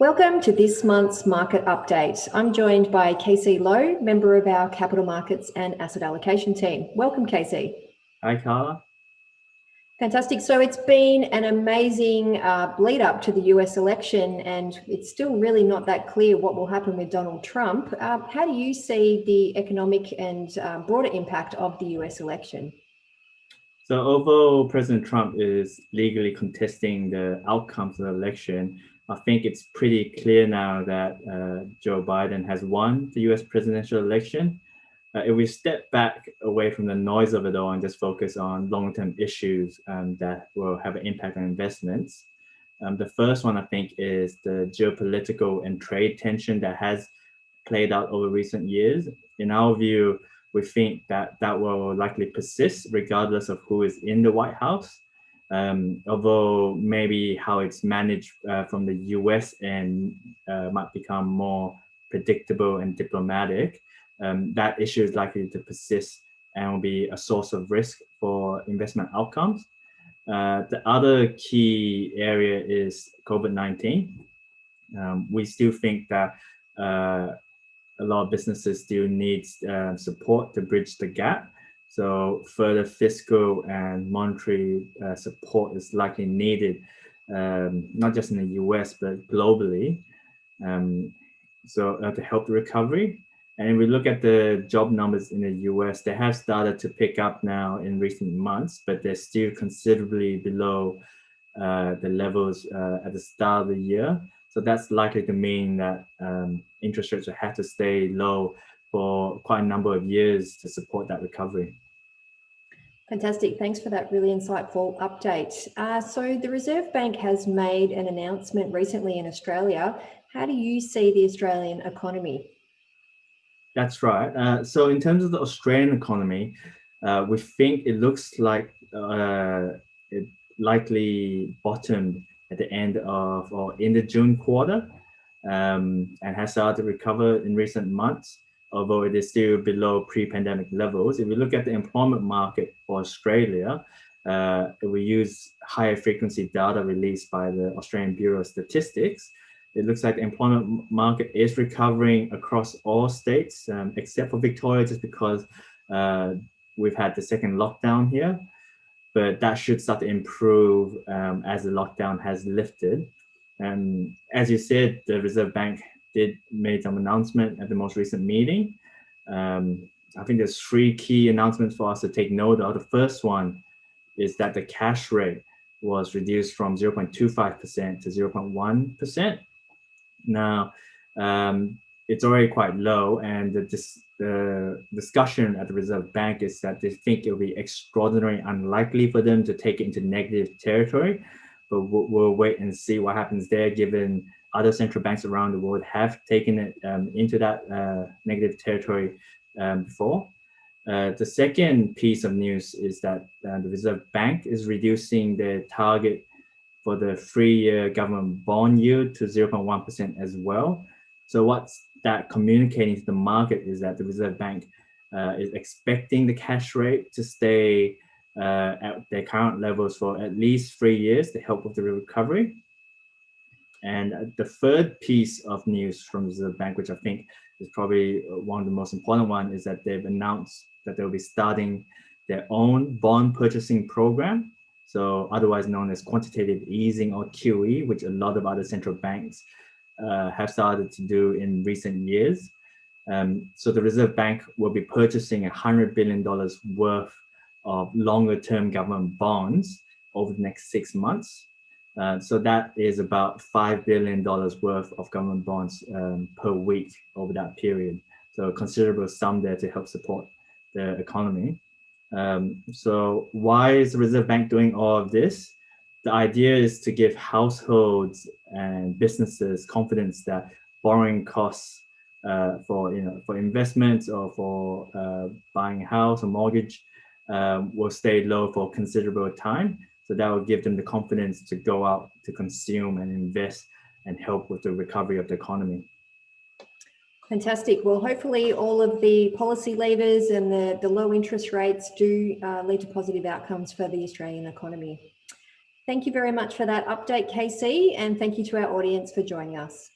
Welcome to this month's market update. I'm joined by Casey Lowe, member of our capital markets and asset allocation team. Welcome, Casey. Hi, Carla. Fantastic. So it's been an amazing lead up to the US election, and it's still really not that clear what will happen with Donald Trump. How do you see the economic and broader impact of the US election? So although President Trump is legally contesting the outcomes of the election, I think it's pretty clear now that Joe Biden has won the US presidential election. If we step back away from the noise of it all and just focus on long-term issues that will have an impact on investments, the first one I think is the geopolitical and trade tension that has played out over recent years. In our view, we think that that will likely persist regardless of who is in the White House. Although maybe how it's managed from the US and might become more predictable and diplomatic, that issue is likely to persist and will be a source of risk for investment outcomes. The other key area is COVID-19. We still think that a lot of businesses still need support to bridge the gap. So further fiscal and monetary support is likely needed, not just in the US, but globally, to help the recovery. And if we look at the job numbers in the US, they have started to pick up now in recent months, but they're still considerably below the levels at the start of the year. So that's likely to mean that interest rates will have to stay low for quite a number of years to support that recovery. Fantastic. Thanks for that really insightful update. So the Reserve Bank has made an announcement recently in Australia. How do you see the Australian economy? That's right. So in terms of the Australian economy, we think it looks like it likely bottomed at the end of or in the June quarter and has started to recover in recent months, although it is still below pre-pandemic levels. If we look at the employment market for Australia, if we use higher frequency data released by the Australian Bureau of Statistics, it looks like the employment market is recovering across all states, except for Victoria, just because we've had the second lockdown here. But that should start to improve as the lockdown has lifted. And as you said, the Reserve Bank did make some announcement at the most recent meeting. I think there's three key announcements for us to take note of. The first one is that the cash rate was reduced from 0.25% to 0.1%. Now, it's already quite low, and the discussion at the Reserve Bank is that they think it will be extraordinarily unlikely for them to take it into negative territory, but we'll wait and see what happens there, given other central banks around the world have taken it into that negative territory before. The second piece of news is that the Reserve Bank is reducing their target for the 3-year government bond yield to 0.1% as well. So what's that communicating to the market is that the Reserve Bank is expecting the cash rate to stay at their current levels for at least 3 years to help with the recovery. And the third piece of news from the Reserve Bank, which I think is probably one of the most important one, is that they've announced that they'll be starting their own bond purchasing program. So otherwise known as quantitative easing or QE, which a lot of other central banks have started to do in recent years. So the Reserve Bank will be purchasing $100 billion worth of longer term government bonds over the next 6 months. So that is about $5 billion worth of government bonds per week over that period. So a considerable sum there to help support the economy. So why is the Reserve Bank doing all of this? The idea is to give households and businesses confidence that borrowing costs for investments or for buying a house or mortgage will stay low for a considerable time. So that will give them the confidence to go out to consume and invest and help with the recovery of the economy. Fantastic. Well, hopefully all of the policy levers and the low interest rates do lead to positive outcomes for the Australian economy. Thank you very much for that update, Casey, and thank you to our audience for joining us.